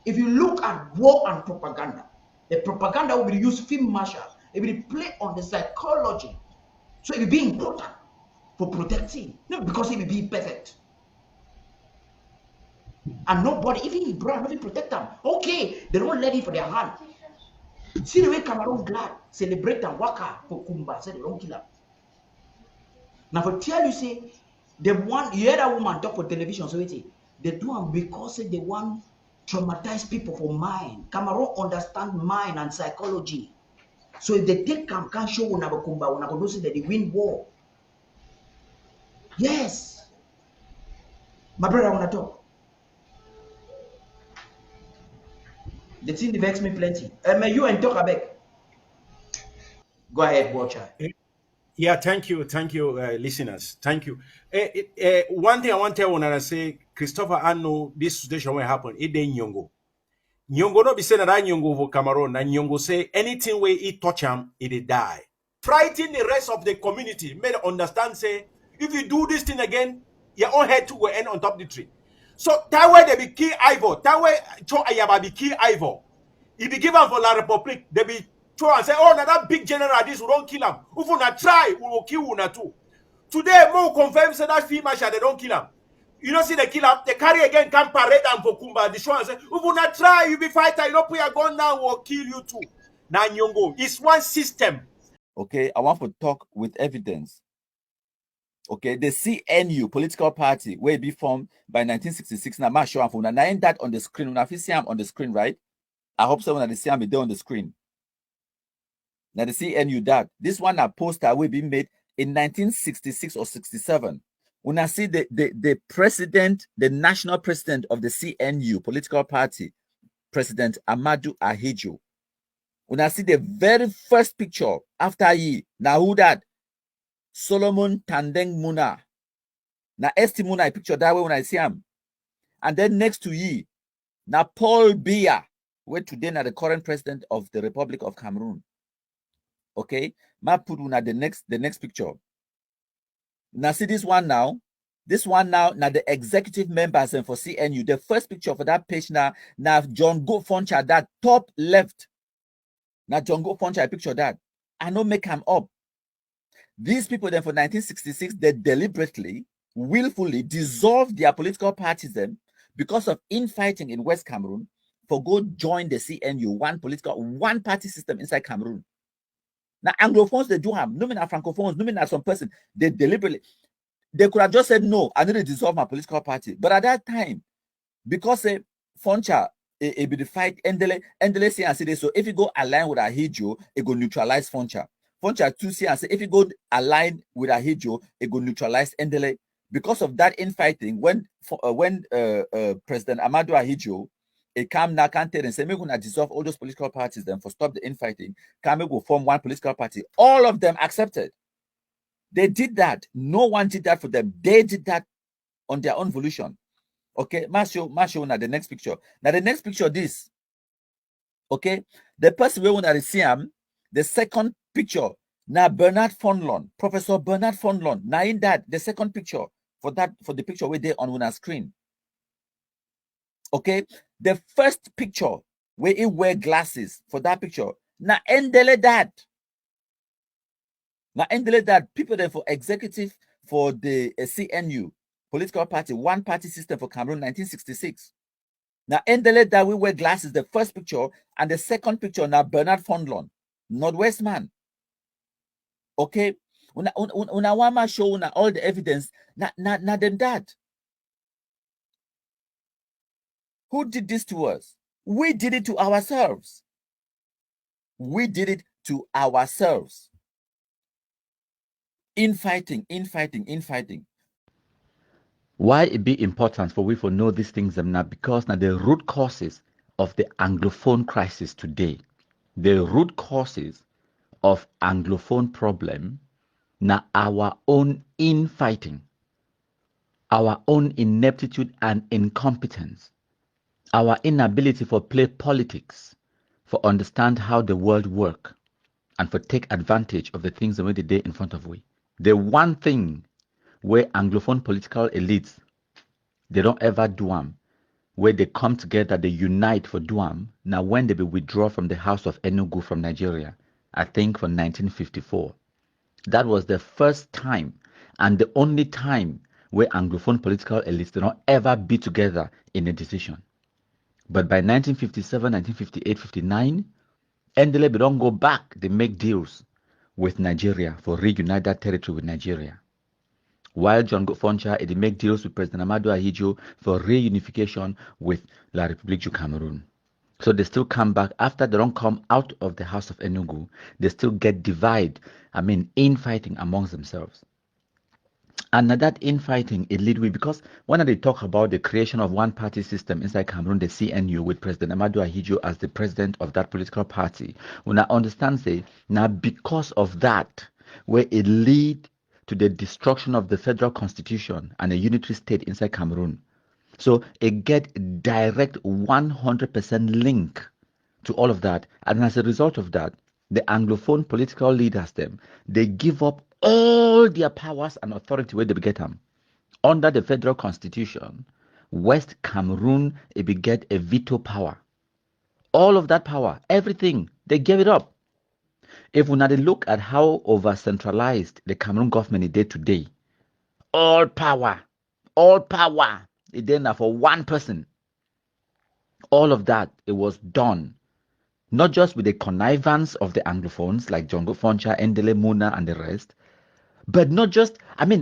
If you look at war and propaganda, the propaganda will be used film marshal. It will play on the psychology. So it will be important for protecting, not because it will be perfect. And nobody, even his brother, nothing protect them. Okay, they don't let it for their hand. See the way Cameroon glad celebrate and waka for Kumba, say they don't kill him. Now for tell you say the one you hear that woman talk for television, so they do them because they want traumatize people for mind. Cameroon understand mind and psychology. So if they take can't show una Kumba, una go say that they win war. Yes, my brother wanna talk. The thing that vex me plenty. May you and talk about. Go ahead, watcher. Yeah, thank you, listeners. Thank you. One thing I want to tell when I say, Christopher, I know this situation will happen. It ain't Nyongo. Nyongo no be saying that Nyongo for Cameroon. And Nyongo say anything where it touch him, it die. Frighten the rest of the community. May they understand. Say if you do this thing again, your own head will end on top of the tree. So that way they be key Ivor. That way Cho Ayaba be key Ivor. He be given for La Republique. They be throw and say, oh, now that big general, this we don't kill him. If we not try, we will kill una too. Today, more confirm say that female they don't kill him. You don't see the kill him. They carry again, come parade and for Kumba. The show and say, if we not try, you be fighter. You don't put your gun down, we'll kill you too. Now, Nyongo, it's one system. Okay, I want to talk with evidence. Okay, the CNU political party will be formed by 1966. Now, I'm sure I'm now that on the screen. When I see him on the screen, right? I hope someone at the CNU be there on the screen. Now the CNU that this one a poster will be made in 1966 or 67. When I see the president, the national president of the CNU political party, President Amadou Ahidjo. When I see the very first picture after ye, now who that? Solomon Tandeng Muna. Now Esti Muna I picture that way when I see him. And then next to ye, now Paul Biya, where today now the current president of the Republic of Cameroon. Okay, ma put una the next picture. Now see this one now. Now the executive members and for CNU. The first picture for that page now John Go Foncha, that top left. Now John Go Foncha, I picture that. I don't make him up. These people then for 1966, they deliberately, willfully dissolved their political parties then because of infighting in West Cameroon for go join the CNU, one party system inside Cameroon. Now, Anglophones, they do have, no mean Francophones, no mean some person, they deliberately, they could have just said, no, I need to dissolve my political party. But at that time, because Foncha, it be the fight, Endele say and say this, so if you go align with Ahidjo, it go neutralize Foncha. Foncha too say and say, if you go align with Ahidjo, it go neutralize Endele. Because of that infighting, when President Amadou Ahidjo, it came now counted and said, we're going to dissolve all those political parties then for stop the infighting. Can we go form one political party? All of them accepted. They did that. No one did that for them. They did that on their own volition. Okay, Marshall, now the next picture. Now the next picture, this. Okay, the person we want to see him, the second picture. Now Bernard Fonlon, Professor Bernard Fonlon. Now in that, the second picture for the picture we there on our screen. Okay, the first picture where he wear glasses for that picture. Now endele that. Now endele that people then for executive for the CNU political party, one party system for Cameroon 1966. Now endele that we wear glasses, the first picture, and the second picture now Bernard Fonlon, Northwest man. Okay, una wama show una all the evidence. Now them that. Who did this to us? We did it to ourselves. We did it to ourselves. Infighting. Why it be important for we to know these things now? Because now the root causes of the Anglophone crisis today, the root causes of Anglophone problem, now our own infighting, our own ineptitude and incompetence, our inability for play politics, for understand how the world work, and for take advantage of the things that we the day in front of we. The one thing where Anglophone political elites, they don't ever do them, where they come together, they unite for Duam. Now, when they be withdraw from the house of Enugu from Nigeria, I think for 1954, that was the first time and the only time where Anglophone political elites did not ever be together in a decision. But by 1957, 1958, 59, NDLB don't go back. They make deals with Nigeria for reunite that territory with Nigeria. While John Foncha, they make deals with President Amadou Ahidjo for reunification with La République du Cameroon. So they still come back after they don't come out of the house of Enugu. They still get infighting amongst themselves. And that infighting, it lead with, because when they talk about the creation of one party system inside Cameroon, the CNU, with President Amadou Ahidjo as the president of that political party, when I understand, say, now because of that, where it lead to the destruction of the federal constitution and a unitary state inside Cameroon. So it get direct 100% link to all of that. And as a result of that, the Anglophone political leaders, they give up all their powers and authority where they get them. Under the federal constitution, West Cameroon, it be get a veto power. All of that power, everything, they gave it up. If we now look at how over-centralized the Cameroon government is today, all power, it then for one person. All of that, it was done not just with the connivance of the Anglophones like Jongo Foncha, Endele Muna, and the rest, but not just,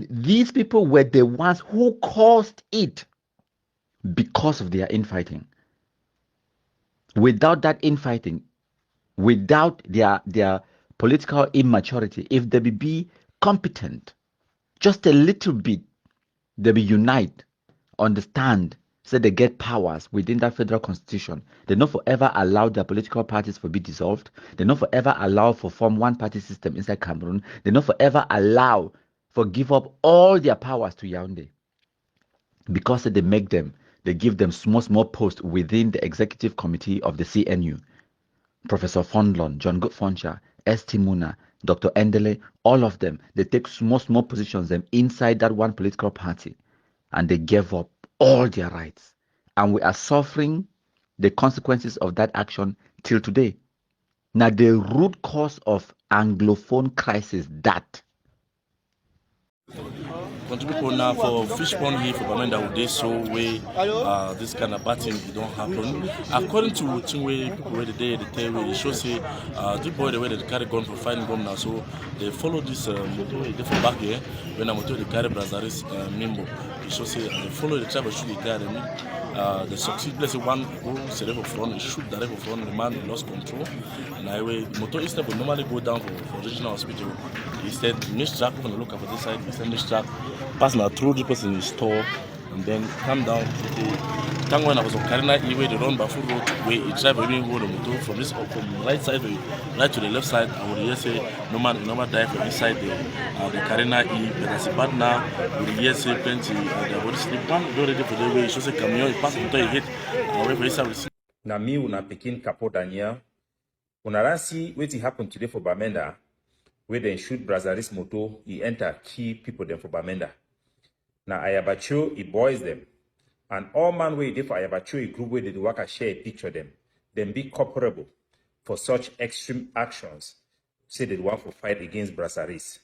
these people were the ones who caused it because of their infighting. Without that infighting, without their political immaturity, if they be competent, just a little bit, they be unite, understand, so they get powers within that federal constitution. They not forever allow their political parties to be dissolved. They not forever allow for form one party system inside Cameroon. They not forever allow for give up all their powers to Yaoundé. Because they make them, they give them small posts within the executive committee of the CNU. Professor Fondlon, John Foncha, S.T. Muna, Dr. Endele, all of them, they take small positions them inside that one political party, and they gave up all their rights. And we are suffering the consequences of that action till today. Now, the root cause of Anglophone crisis, that People now for fish pond here for Bamenda would they so way this kind of bad thing don't happen. According to Tingway, people where the day the tell way, they show say the boy the way they carry gun for fighting gun now, so they follow this different back here when I'm to the carry Brazaris Mimbo. They show say they follow the travel shoot the guy they succeed. Let's say one go serve front, they shoot the level front, the man lost control. And I way motor instead would normally go down for regional hospital. Instead, Miss Jack when look at this side, instead Miss Jack pass now through the person in the store and then come down to the time when I was on Karina E-way, the run Bafu road where it drive every road on motor from this from the right side right to the left side. I would hear say no man die from inside the Karina E, but as a bad now would hear say plenty the body sleep one do ready for the way should say camion it pass motor hit away for inside. Na mi una Pekin Capo Daniel. Una ransi wetin happen today for Bamenda, where they shoot Brazaris moto, he enter key people them for Bamenda. Now Ayabacho, he boys them. And all man way they for Ayabacho, he group where they work a share a picture them. Then be comparable for such extreme actions. Say they want to fight against Brazaris.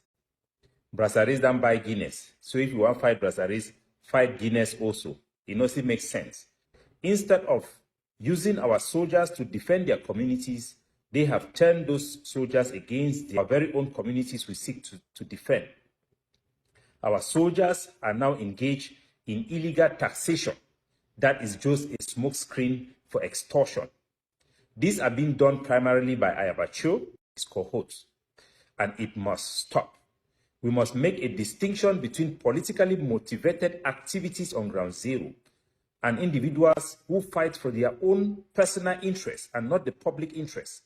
Brazaris don't buy Guinness. So if you want to fight Brazaris, fight Guinness also. It also makes sense. Instead of using our soldiers to defend their communities, they have turned those soldiers against their very own communities we seek to defend. Our soldiers are now engaged in illegal taxation. That is just a smokescreen for extortion. These are being done primarily by Ayabacho, his cohorts, and it must stop. We must make a distinction between politically motivated activities on ground zero and individuals who fight for their own personal interests and not the public interest.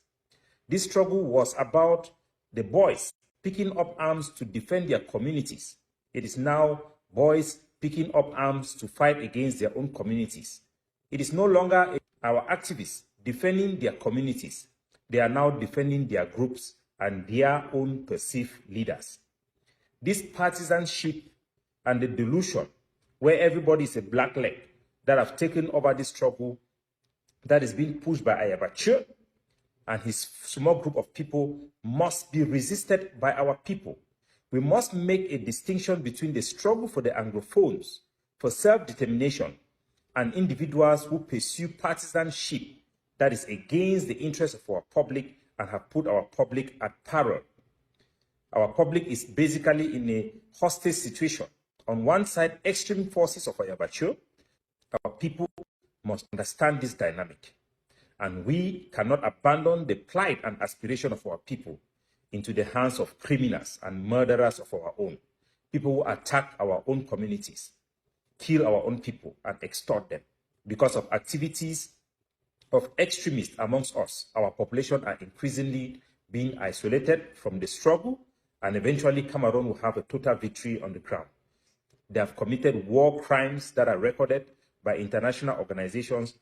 This struggle was about the boys picking up arms to defend their communities. It is now boys picking up arms to fight against their own communities. It is no longer our activists defending their communities. They are now defending their groups and their own perceived leaders. This partisanship and the delusion where everybody is a black leg, that have taken over this struggle that is being pushed by Ayabacho and his small group of people must be resisted by our people. We must make a distinction between the struggle for the Anglophones, for self-determination, and individuals who pursue partisanship that is against the interests of our public and have put our public at peril. Our public is basically in a hostile situation. On one side, extreme forces of Ayabacho. Our people must understand this dynamic, and we cannot abandon the plight and aspiration of our people into the hands of criminals and murderers of our own, people who attack our own communities, kill our own people, and extort them. Because of activities of extremists amongst us, our population are increasingly being isolated from the struggle, and eventually Cameroon will have a total victory on the ground. They have committed war crimes that are recorded by international organizations.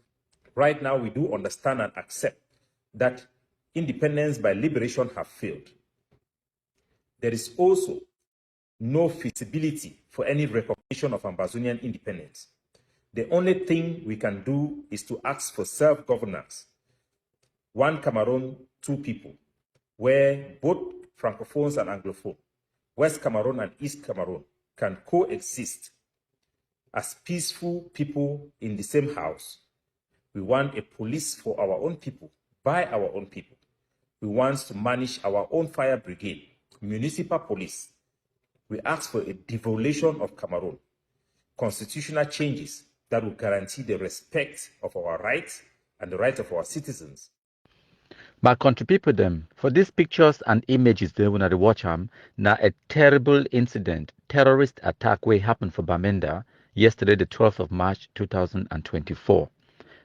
Right now, we do understand and accept that independence by liberation have failed. There is also no feasibility for any recognition of Ambazonian independence. The only thing we can do is to ask for self-governance. One Cameroon, two people, where both Francophones and Anglophones, West Cameroon and East Cameroon, can coexist as peaceful people in the same house. We want a police for our own people, by our own people. We want to manage our own fire brigade, municipal police. We ask for a devolution of Cameroon, constitutional changes that will guarantee the respect of our rights and the rights of our citizens. My country people them, for these pictures and images they when I watch them, now a terrible incident, terrorist attack way happened for Bamenda yesterday the 12th of March 2024.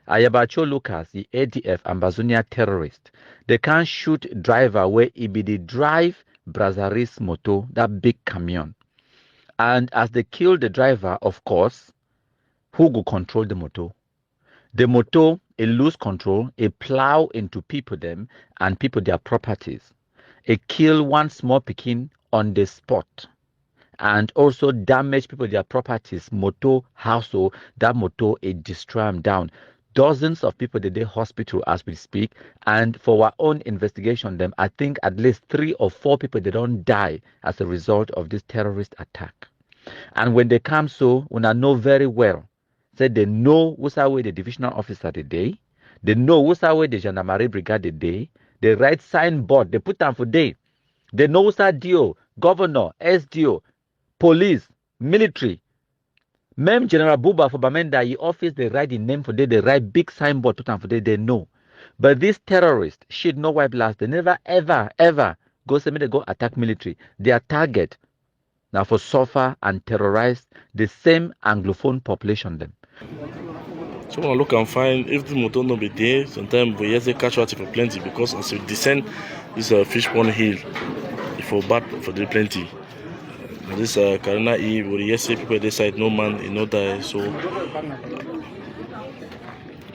Ayabacho Lucas, the ADF Ambazonia terrorist, they can't shoot driver where he be the drive Brazaris moto, that big camion. And as they kill the driver, of course, who go control the moto? The moto, it lose control, it plow into people them and people their properties. It kill one small pikin on the spot and also damage people their properties, moto, household, that moto, it destroy them down. Dozens of people they hospital as we speak, and for our own investigation them, I think at least 3 or 4 people they don't die as a result of this terrorist attack. And when they come so, when I know very well, say they know what's way the divisional officer the day, they know what's way the gendarmerie brigade the day, they write signboard, they put them for day. They know what's DO, governor, SDO, police, military. Mem General Buba for Bamenda, he office they write the name for day, they write big signboard put them for day, they know. But these terrorists, shit no white blast, they never ever go say me they go attack military. Their target now for suffer and terrorize the same Anglophone population them. So when I look and find if the motor no be there, sometimes we just casualty for plenty because as we descend this fish pond hill, for bad for the plenty. This Karina E, we yes say people they side no man, he no die, so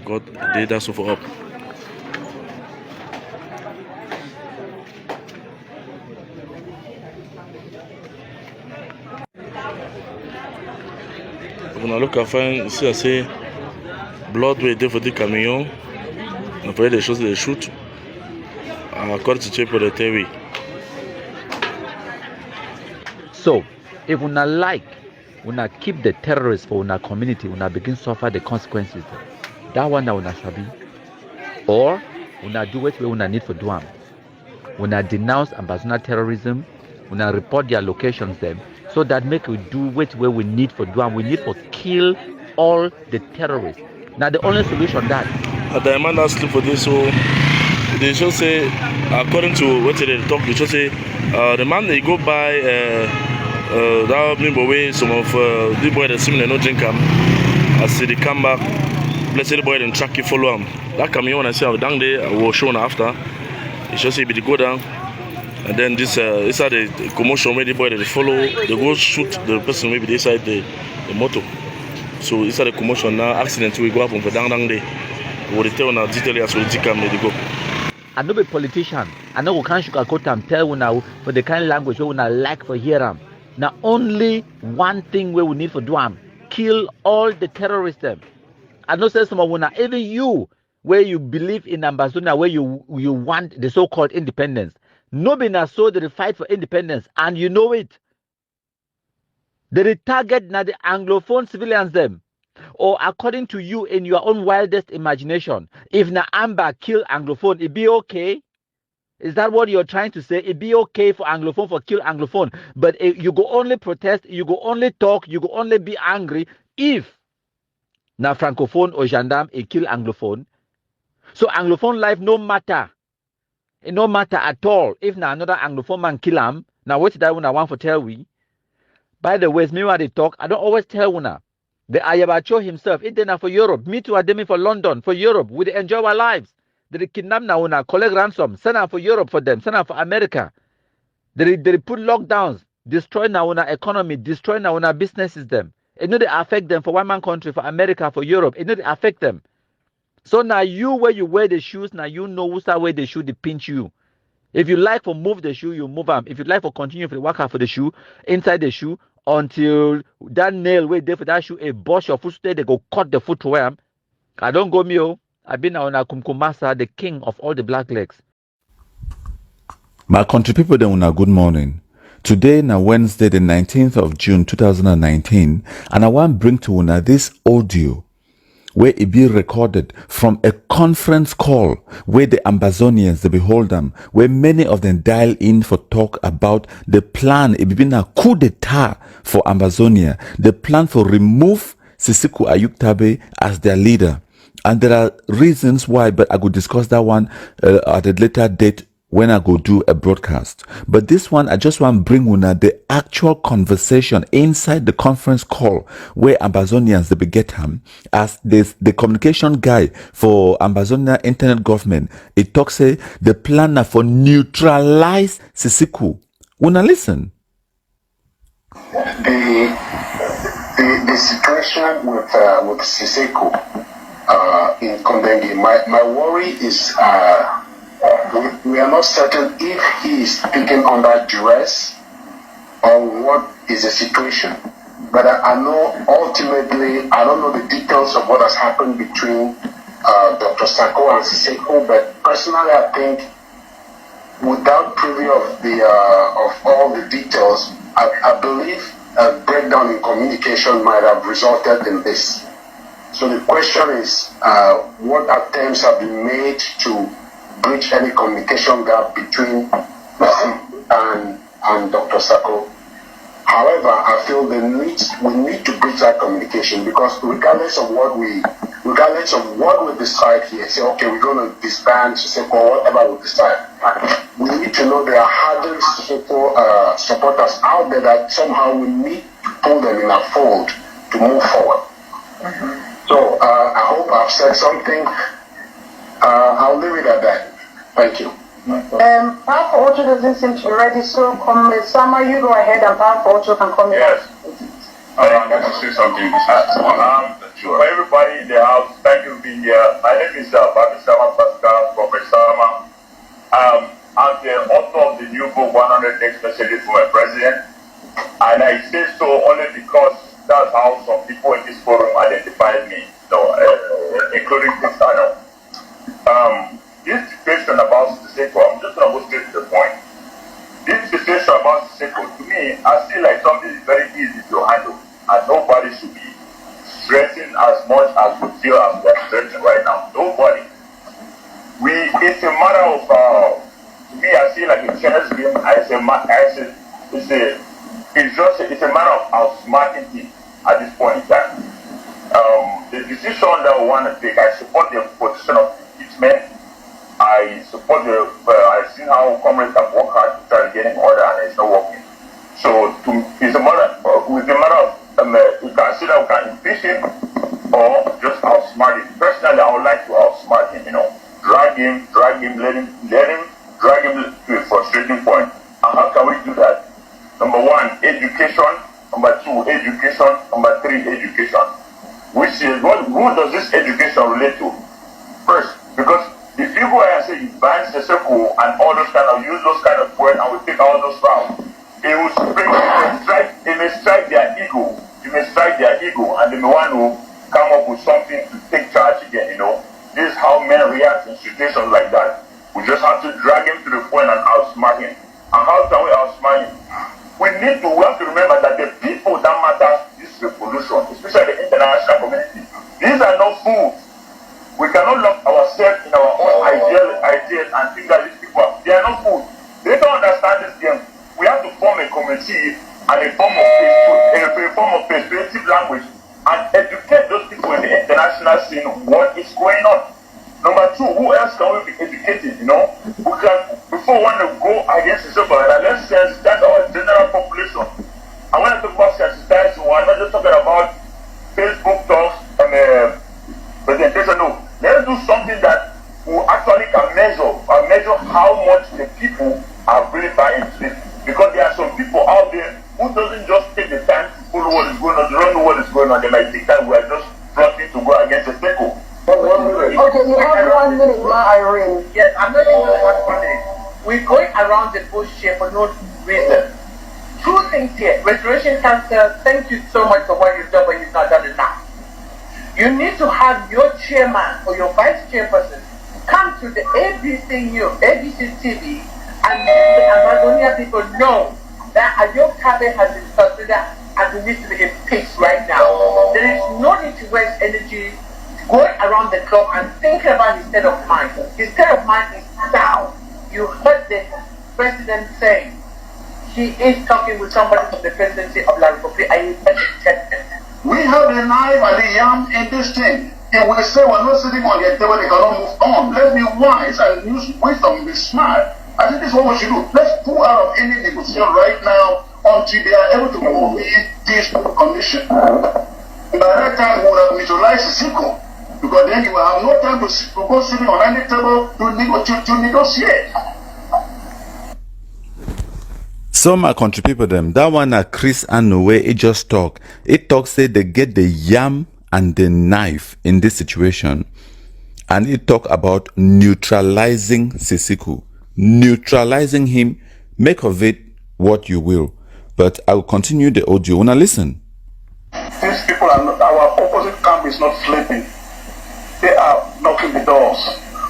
God did that so for up. When I look and find, see I say blood way there for the camion, and for the choses they shoot. According to check for the TV. So, if we not like, we not keep the terrorists for our community, we not begin suffer the consequences. That one that we not sabi. Or we not do what we not need for doing. We not denounce Ambazonia terrorism, we not report their locations them, so that make we do what we need for doing. We need for kill all the terrorists. Now the only solution that. The man asked for this, so they should say, according to what they talk, they should say the man they go by that member way some of the boy that similar no drink him as they come back. Let's say the boy then track you follow him. That camion when I see how down there I was shown after. It should say they go down. And then this is the commotion where the boy they follow, they go shoot the person maybe they inside the motor. So it's the commotion now, accident we go up on for down there. We tell now detail as we come they go. I know be politician. I know we can't sugarcoat them, tell you now for the kind of language we not like for hear them. Now only one thing we need for do them, kill all the terrorists them. I know say some of una, even you, where you believe in Ambazonia, where you want the so-called independence. Nobody na so they fight for independence, and you know it. They target na the Anglophone civilians them. Or according to you in your own wildest imagination, if na Amba kill Anglophone, it be okay? Is that what you're trying to say? It be okay for Anglophone for kill Anglophone, but you go only protest, you go only talk, you go only be angry if na Francophone or gendarme it kill Anglophone. So Anglophone life no matter. It no matter at all if na another Anglophone man kill him. Now what did I want for tell we? By the way, me when they talk, I don't always tell una. The Ayabacho himself, it did for Europe. Me too, I did me for London, for Europe. We enjoy our lives. They kidnap now una, collect ransom, send out for Europe for them, send out for America. They put lockdowns, destroy now una economy, destroy now una businesses them. It know they affect them for one man country, for America, for Europe. It know they affect them. So now you where you wear the shoes, now you know who's that way the shoe they pinch you. If you like for move the shoe, you move them. If you like for continue for the work out for the shoe, inside the shoe, until that nail way there for that shoe, a bush your foot stay, they go cut the foot to wear. I don't go me. I've been on a Kumkumasa, the king of all the black legs. My country people, then una good morning. Today na Wednesday, the 19th of June 2019, and I want to bring to una this audio where it be recorded from a conference call where the Ambazonians, they behold them, where many of them dial in for talk about the plan, it be a coup d'etat for Ambazonia, the plan for remove Sisiku Ayuktabe as their leader. And there are reasons why, but I could discuss that one at a later date when I go do a broadcast. But this one, I just want to bring una the actual conversation inside the conference call where Ambazonians they beget him as this the communication guy for Ambazonia internet government. It talks say the plan na for neutralize Sisiku. Una listen. The situation with Sisiku in Kondengi, my worry is we are not certain if he is speaking under duress or what is the situation. But I know ultimately, I don't know the details of what has happened between Dr. Sako and Siseko, but personally I think without privy of all the details, I believe a breakdown in communication might have resulted in this. So the question is, what attempts have been made to bridge any communication gap between and Dr. Sako? However, I feel we need to bridge that communication, because regardless of what we decide here, say okay, we're going to disband Siseko or whatever we decide, we need to know there are hardened supporters out there that somehow we need to pull them in our fold to move forward. So I hope I've said something. I'll leave it at that. Thank you. Powerful Ocho doesn't seem to be ready, so Sama, you go ahead and Powerful Ocho can come in. Yes. I want to say something. For everybody in the house, thank you for being here. My name is Babi Sama Pascal, Professor Sama. I'm the author of the new book, 100 Next Messages for my President. And I say so only because that's how some people in this forum identified me, including this channel. This question about Siseko, I'm just going to go straight to the point. This situation about Siseko, to me, I feel like something is very easy to handle, and nobody should be stressing as much as we feel as we're stressing right now. Nobody. It's a matter of, to me, I feel like a chess game. It's a matter of outsmarting it at this point in time. The decision that we want to take, I support the position of impeachment. I support I've seen how comrades have worked hard to try to get in order, and it's not working. So it's a matter of, we can see that we can impeach him or just outsmart him. Personally, I would like to outsmart him, drag him, let him drag him to a frustrating point. And how can we do that? Number one, education. Number two, education. Number three, education. Which is, who does this education relate to? First, because if you go ahead and say you ban Siseko and all those use those kind of words and we take all those routes, it may strike their ego. It may strike their ego, and they may want to come up with something to take charge again, you know. This is how men react in situations like that. We just have to drag him to the point and outsmart him. And how can we outsmart him? We have to remember that the people that matter this revolution, especially the international community, these are not fools. We cannot lock ourselves in our own ideas and think that these people they are not fools. They don't understand this game. We have to form a committee and a form of persuasive language and educate those people in the international scene what is going on. Number two, who else can we be educated, you know? Who can, before we want to go against each other, let's sensitize our general population. And when I talk about sensitizing, we're not just talking about Facebook talks and presentation, no. Let's do something that we actually can measure how much the people are really buying into this. Because there are some people out there who doesn't just take the time to follow what is going on, they don't know what is going on, they might think that we are just plotting to go against the people. Okay, you have 1 minute, Irene. Yes, I'm not even going 1 minute. We're going around the bush here for no reason. Two things here. Restoration Council, thank you so much for what you've done, but you've not done enough. You need to have your chairman or your vice chairperson come to the ABC News, ABC TV, and let the Ambazonia people know that Ayok Kabe has been considered and he needs to be impeached right now. There is no need to waste energy going around the clock and thinking about his state of mind. His state of mind is down. You heard the president saying he is talking with somebody from the presidency of La Republic and he said we have the knife and the yam in this thing. If we say we're not sitting on the table, they cannot move on. Let's be wise and use wisdom, be smart. I think this is what we should do. Let's pull out of any negotiation right now until they are able to move in this condition. By that time, we will have neutralized Siseko. Because then you will have no time to go sitting on any table to negotiate. So my country people them, that one Chris and way it just talk. It talks say they get the yam and the knife in this situation. And it talk about neutralizing Siseko. Neutralizing him, make of it what you will. But I will continue the audio. Wanna listen? These people are not, our opposite camp is not sleeping. They are knocking the doors.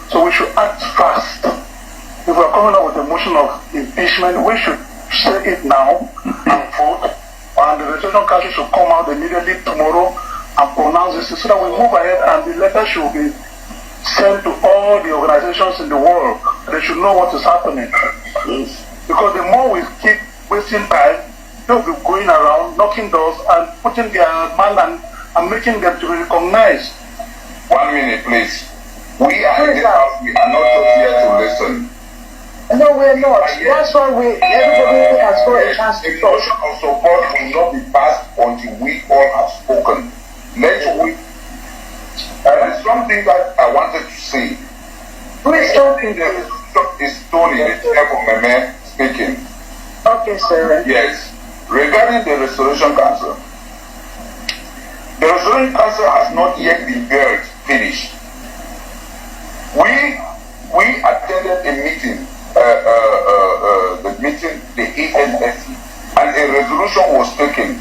So we should act fast. If we are coming up with a motion of impeachment, we should say it now and vote. And the Restoration Council should come out immediately tomorrow and pronounce this so that we move ahead and the letter should be sent to all the organizations in the world. They should know what is happening. Because the more we keep wasting time, they'll be going around, knocking doors and putting their man and making them to be recognized. 1 minute, please. We are in the house. We are not just here to listen. No, we're not. That's why everybody has got a chance to the talk. motion of support will not be passed until we all have spoken. Let's wait. There's something that I wanted to say. Please don't Is Tony, the chair of Meme, speaking. Okay, sir. Yes. Regarding the Restoration Council. The Restoration Council has not yet been finished. We attended a meeting, the ANSC, and a resolution was taken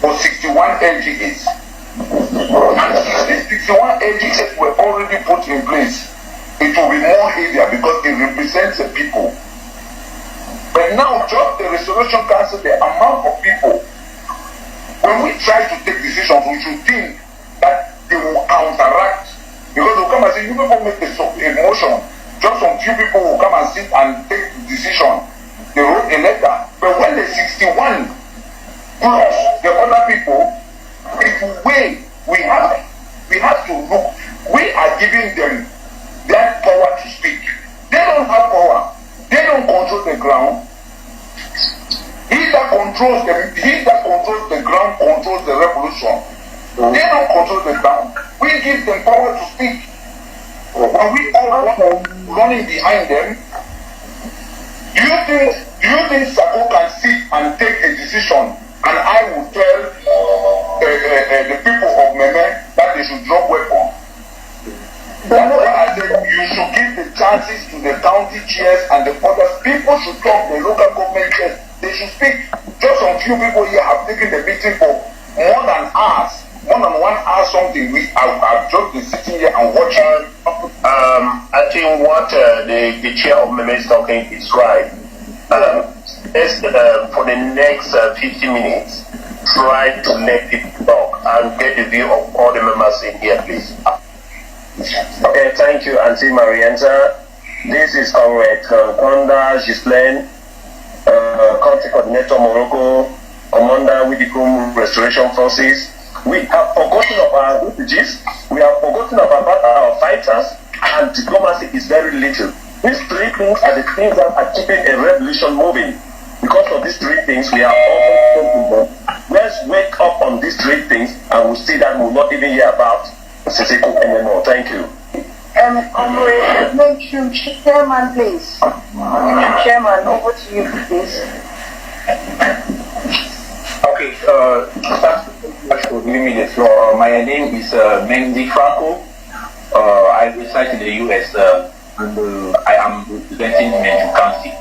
for 61 LGAs. And if the 61 LGAs were already put in place, it will be more easier because it represents the people. But now, just the Restoration Council, the amount of people, when we try to take decisions, we should think that they will counteract. Because they'll come and say, you people make a motion. Just some few people will come and sit and take the decision. They wrote a letter. But when the 61 plus the other people, it's way we have to look. We are giving them that power to speak. They don't have power. They don't control the ground. He that controls the ground controls the revolution. They don't control the ground. We give them power to speak. When we all running behind them, do you think Sako can sit and take a decision and I will tell the people of Meme that they should drop weapons? That's why I said you should give the chances to the county chairs and the others. People should talk, the local government chairs. They should speak. Just some few people here have taken the meeting for more than hours. one-on-one hour something. I've just been sitting here and watching. I think what the chair of MEME is talking is right. For the next 50 minutes, try to let people talk and get the view of all the members in here, please. Okay, thank you, Auntie Marienta. This is Comrade Konda Gislaine, Country Coordinator Morocco, Commander with the Restoration Forces. We have forgotten of our refugees, we have forgotten about our fighters, and diplomacy is very little. These three things are the things that are keeping a revolution moving. Because of these three things, we are all. Let's wake up on these three things, and we'll see that we'll not even hear about Siseko anymore. Thank you. Make you chairman, please. Chairman, over to you, please. Okay, thanks for giving me the floor. My name is Mendy Franco. I reside in the US and I am representing Menju County.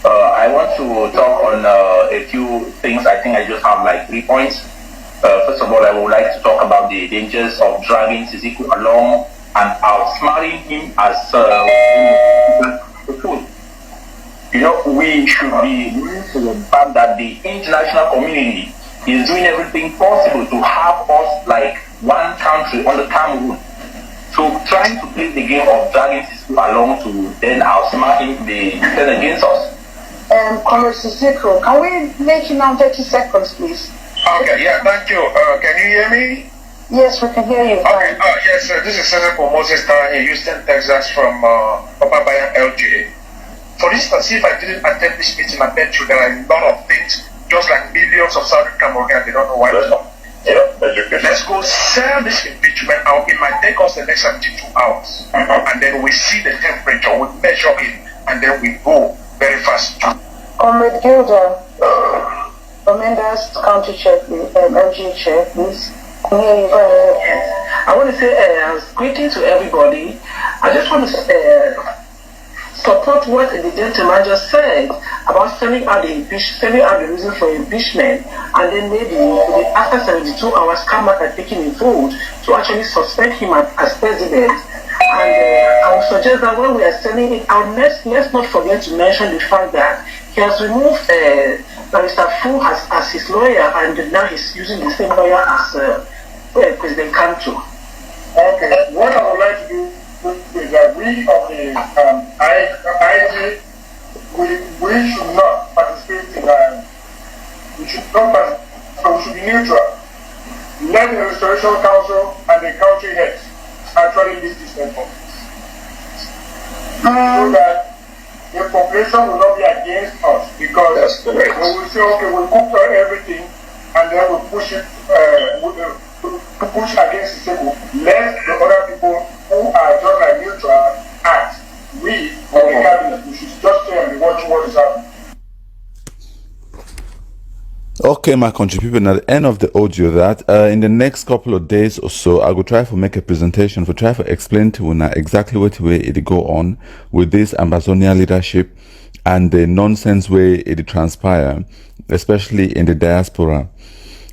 I want to talk on a few things. I think I just have like 3 points. First of all, I would like to talk about the dangers of dragging Siseko along and outsmarting him as the fool. You know, we should be willing to the fact that the international community is doing everything possible to have us like one country under Cameroon. So trying to play the game of dragging Siseko along to then outsmart him, they turn against us. Comrade Siseko, can we make you now 30 seconds, please? Okay, yeah, thank you. Can you hear me? Yes, we can hear you. Okay, yes, this is Siseko Moses in Houston, Texas from Papa Bayan LJ. For instance, if I didn't attend this meeting, I bet you there are a lot of things, just like millions of Southern Cameroonians, they don't know why it's not. Let's go sell this impeachment out. It might take us the next 72 hours. And then we see the temperature, we measure it, and then we go very fast. Comrade Gilda, Commander's County Chair, please, LG Chair, please. I want to say greeting to everybody. I just want to support what the gentleman just said about sending out the reason for impeachment, and then maybe after 72 hours come back and taking a vote to actually suspend him as president. And I would suggest that when we are sending it out, let's not forget to mention the fact that he has removed Mr. Fu as his lawyer, and now he's using the same lawyer as President Kanto. Okay, what I would like to do is that we of the IG, we should not participate in we should not participate, we should be neutral. Let the Restoration Council and the country heads actually lead this effort. So that the population will not be against us, because we will say, okay, we'll cook everything and then we'll push it, to push against Siseko. Let the other people who are just like neutral act. We, for the cabinet, we should just stay and watch what is happening. Okay, my country people, at the end of the audio that in the next couple of days or so, I will try to make a presentation for try to explain to you now exactly what way it go on with this Ambazonia leadership and the nonsense way it transpire, especially in the diaspora.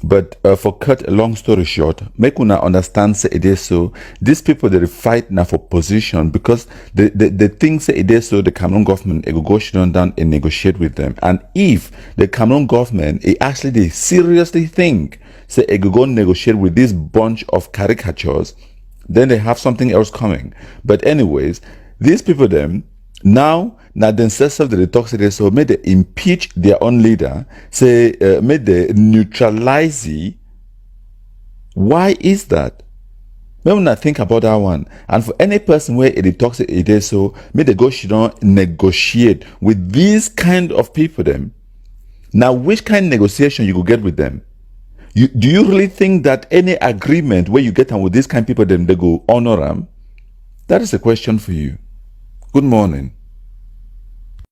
But for cut a long story short, make una understand say it is so. These people they fight now for position because the thing say it is so the Cameroon government it will go down and negotiate with them. And if the Cameroon government it actually they seriously think say it will go negotiate with this bunch of caricatures, then they have something else coming. But anyways, these people them now themselves that they talk today, so may they impeach their own leader, say may they neutralize it. Why is that? May we not think about that one. And for any person where it talks it is so, may they go don't negotiate with these kind of people them. Now which kind of negotiation you could get with them? Do you really think that any agreement where you get them with these kind of people them they go honor them? That is a question for you. Good morning.